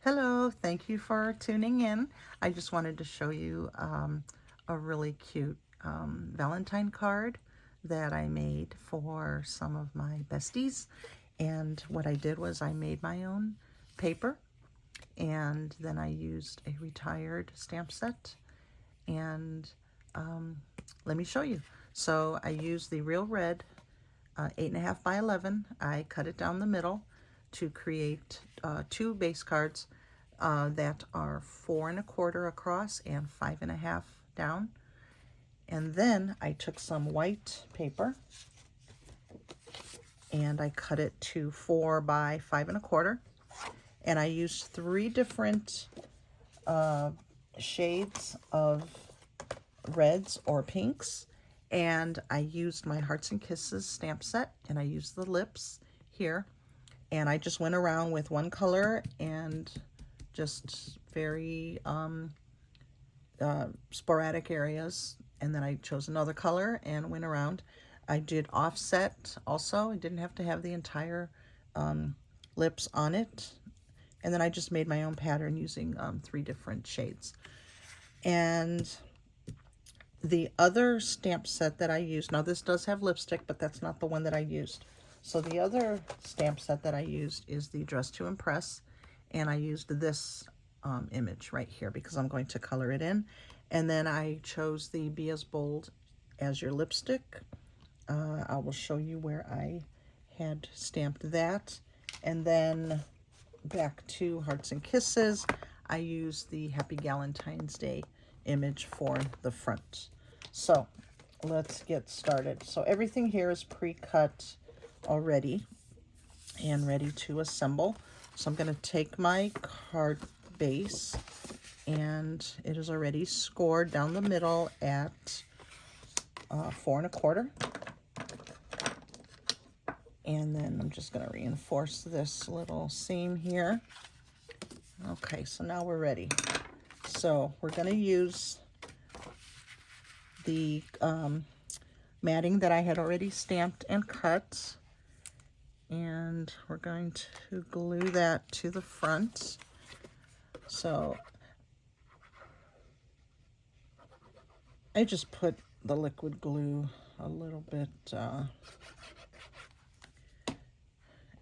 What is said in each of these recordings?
Hello, thank you for tuning in. I just wanted to show you a really cute Valentine card that I made for some of my besties. And what I did was I made my own paper, and then I used a retired stamp set. And let me show you. So I used the Real Red 8.5 by 11. I cut it down the middle to create two base cards that are 4 1/4 across and 5 1/2 down. And then I took some white paper and I cut it to 4 by 5 1/4. And I used 3 different shades of reds or pinks. And I used my Hearts and Kisses stamp set, and I used the lips here. And I just went around with one color and just very sporadic areas, and then I chose another color and went around. I did offset also. I didn't have to have the entire lips on it. And then I just made my own pattern using 3 different shades. And the other stamp set that I used, now this does have lipstick, but that's not the one that I used. So the other stamp set that I used is the Dress to Impress, and I used this image right here because I'm going to color it in. And then I chose the Be As Bold as Your lipstick. I will show you where I had stamped that. And then back to Hearts and Kisses, I used the Happy Galentine's Day image for the front. So let's get started. So everything here is pre-cut already and ready to assemble. So I'm going to take my card base, and it is already scored down the middle at 4 1/4. And then I'm just going to reinforce this little seam here. Okay, so now we're ready. So we're going to use the matting that I had already stamped and cut, and we're going to glue that to the front. So I just put the liquid glue a little bit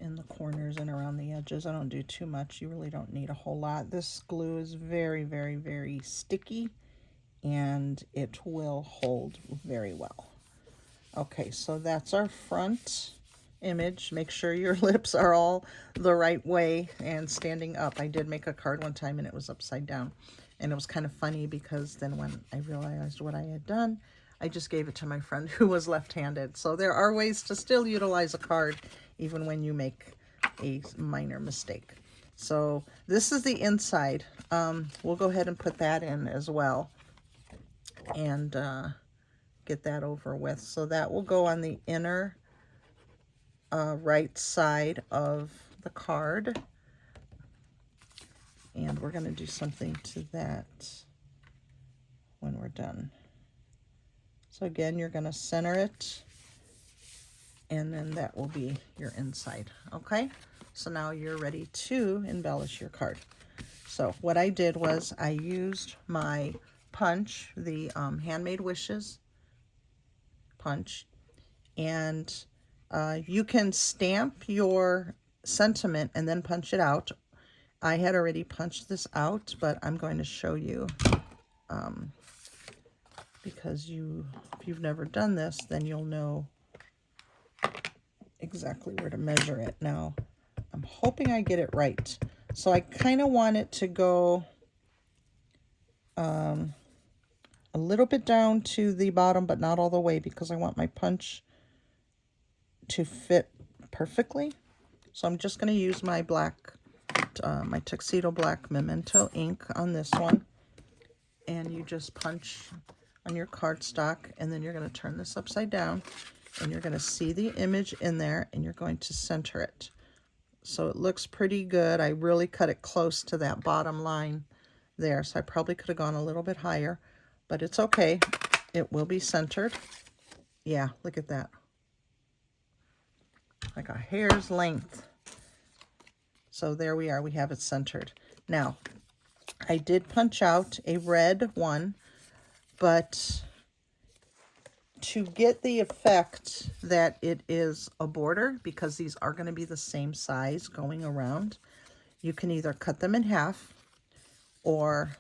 in the corners and around the edges. I don't do too much. You really don't need a whole lot. This glue is very, very, very sticky, and it will hold very well. Okay, so that's our front image. Make sure your lips are all the right way and standing up. I did make a card one time and it was upside down, and it was kind of funny because then when I realized what I had done, I just gave it to my friend who was left-handed. So there are ways to still utilize a card even when you make a minor mistake. So this is the inside. We'll go ahead and put that in as well and get that over with. So that will go on the inner right side of the card. And we're going to do something to that when we're done. So again, you're going to center it, and then that will be your inside. Okay, so now you're ready to embellish your card. So what I did was I used my punch, the Handmade Wishes punch, and you can stamp your sentiment and then punch it out. I had already punched this out, but I'm going to show you because if you've never done this, then you'll know exactly where to measure it. Now, I'm hoping I get it right. So I kind of want it to go a little bit down to the bottom, but not all the way, because I want my punch to fit perfectly. So I'm just going to use my black, my Tuxedo Black Memento ink on this one. And you just punch on your cardstock, and then you're going to turn this upside down, and you're going to see the image in there, and you're going to center it. So it looks pretty good. I really cut it close to that bottom line there, so I probably could have gone a little bit higher, but it's okay. It will be centered. Yeah, look at that. Like a hair's length. So there we are. We have it centered. Now, I did punch out a red one, but to get the effect that it is a border, because these are going to be the same size going around, you can either cut them in half or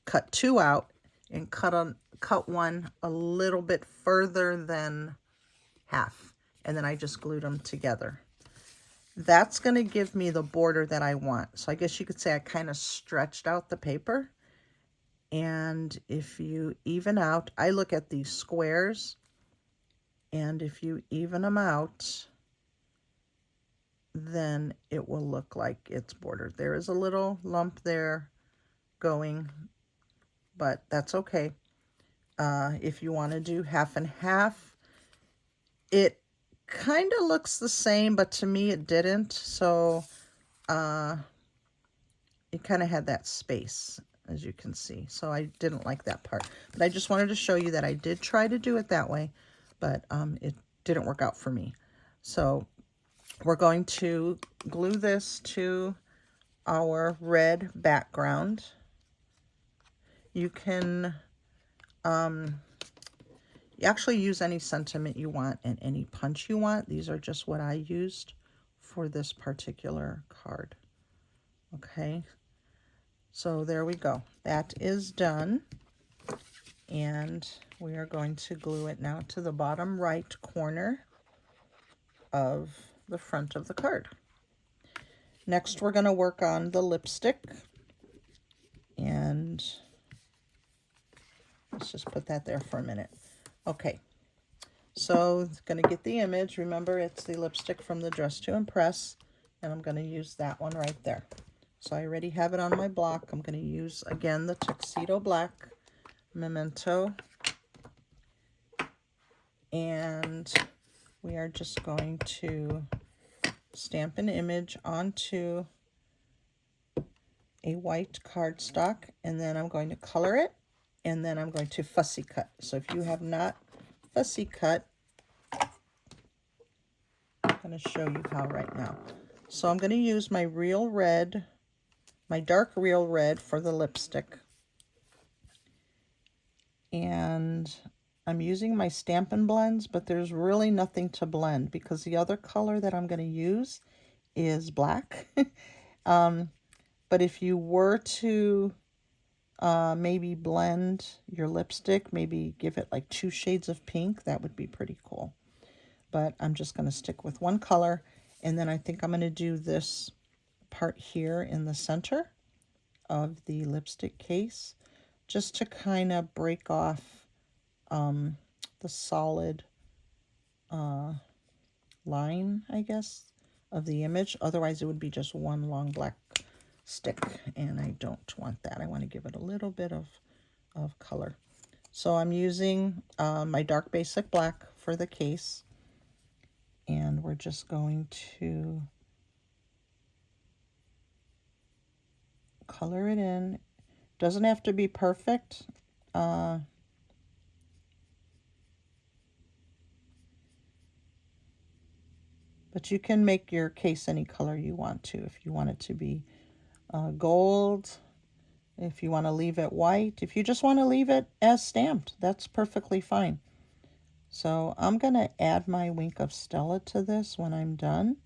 cut two out and cut one a little bit further than half, and then I just glued them together. That's going to give me the border that I want. So I guess you could say I kind of stretched out the paper. And if you even out, I look at these squares, and if you even them out, then it will look like it's bordered. There is a little lump there going, but that's okay. If you want to do half and half, it kind of looks the same, but to me it didn't. So it kind of had that space, as you can see. So I didn't like that part. But I just wanted to show you that I did try to do it that way, but it didn't work out for me. So we're going to glue this to our red background. You can actually use any sentiment you want and any punch you want. These are just what I used for this particular card. Okay, so there we go. That is done. And we are going to glue it now to the bottom right corner of the front of the card. Next, we're going to work on the lipstick. And let's just put that there for a minute. Okay, so going to get the image. Remember, it's the lipstick from the Dress to Impress, and I'm going to use that one right there. So I already have it on my block. I'm going to use, again, the Tuxedo Black Memento. And we are just going to stamp an image onto a white cardstock, and then I'm going to color it, and then I'm going to fussy cut. So if you have not fussy cut, I'm going to show you how right now. So I'm going to use my real red, my dark real red for the lipstick. And I'm using my Stampin' Blends, but there's really nothing to blend because the other color that I'm going to use is black. But if you were to maybe blend your lipstick, maybe give it like 2 shades of pink, that would be pretty cool. But I'm just going to stick with one color, and then I think I'm going to do this part here in the center of the lipstick case, just to kind of break off the solid line, I guess, of the image. Otherwise, it would be just one long black stick, and I don't want that. I want to give it a little bit of color. So I'm using my dark basic black for the case, and we're just going to color it in. Doesn't have to be perfect. But you can make your case any color you want to. If you want it to be gold, if you want to leave it white, if you just want to leave it as stamped, that's perfectly fine. So I'm going to add my Wink of Stella to this when I'm done.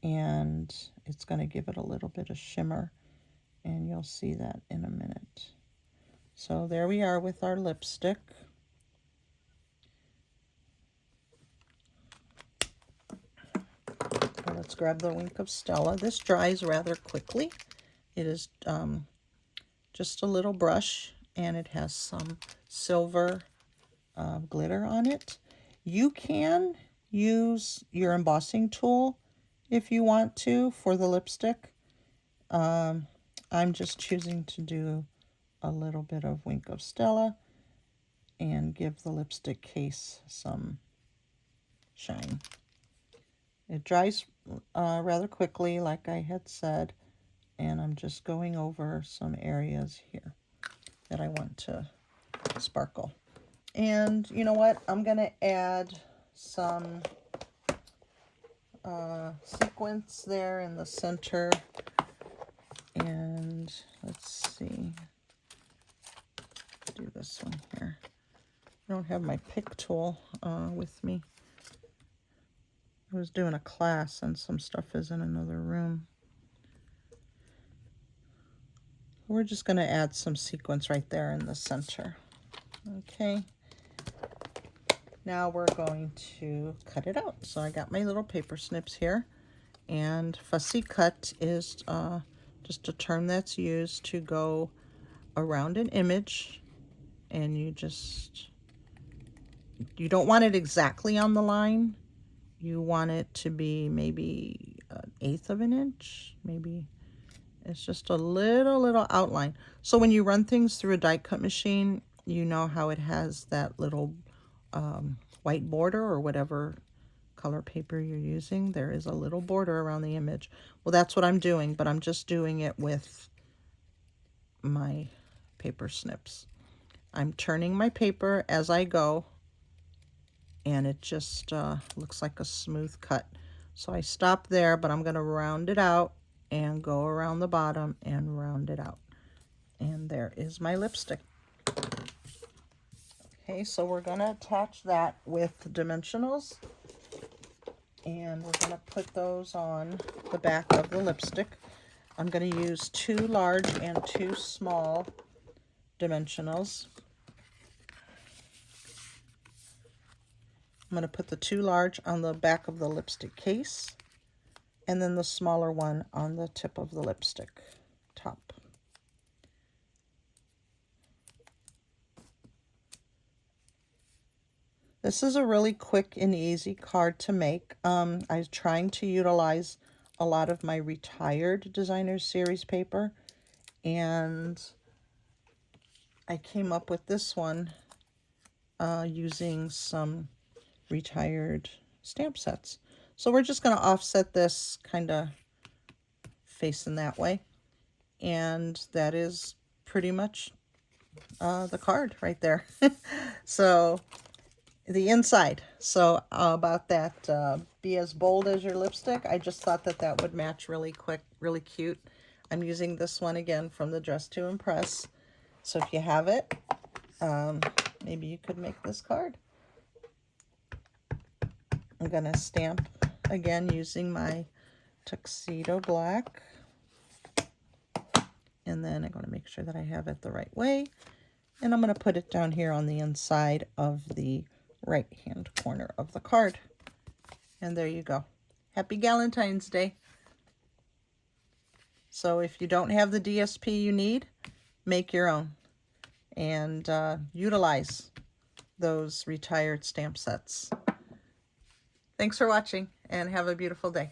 And it's going to give it a little bit of shimmer. And you'll see that in a minute. So there we are with our lipstick. Let's grab the Wink of Stella. This dries rather quickly. It is just a little brush, and it has some silver glitter on it. You can use your embossing tool if you want to for the lipstick. I'm just choosing to do a little bit of Wink of Stella and give the lipstick case some shine. It dries rather quickly, like I had said, and I'm just going over some areas here that I want to sparkle. And you know what? I'm going to add some sequins there in the center And let's see, do this one here. I don't have my pick tool with me. I was doing a class and some stuff is in another room. We're just going to add some sequins right there in the center. Okay. Now we're going to cut it out. So I got my little paper snips here. And fussy cut is just a term that's used to go around an image. And you don't want it exactly on the line. You want it to be maybe 1/8 of an inch, maybe. It's just a little outline. So when you run things through a die cut machine, you know how it has that little white border or whatever color paper you're using. There is a little border around the image. Well, that's what I'm doing, but I'm just doing it with my paper snips. I'm turning my paper as I go, and it just looks like a smooth cut. So I stop there, but I'm going to round it out and go around the bottom and round it out. And there is my lipstick. Okay, so we're going to attach that with dimensionals. And we're going to put those on the back of the lipstick. I'm going to use 2 large and 2 small dimensionals. I'm going to put the 2 large on the back of the lipstick case, and then the smaller one on the tip of the lipstick top. This is a really quick and easy card to make. I was trying to utilize a lot of my retired Designers Series paper, and I came up with this one using some retired stamp sets. So we're just going to offset this kind of facing that way, and that is pretty much the card right there. So the inside, so about that be as bold as your lipstick. I just thought that that would match really quick, really cute. I'm using this one again from the Dress to Impress, so if you have it, maybe you could make this card. I'm going to stamp again using my tuxedo black. And then I'm going to make sure that I have it the right way. And I'm going to put it down here on the inside of the right-hand corner of the card. And there you go. Happy Galentine's Day. So if you don't have the DSP you need, make your own. And utilize those retired stamp sets. Thanks for watching, and have a beautiful day.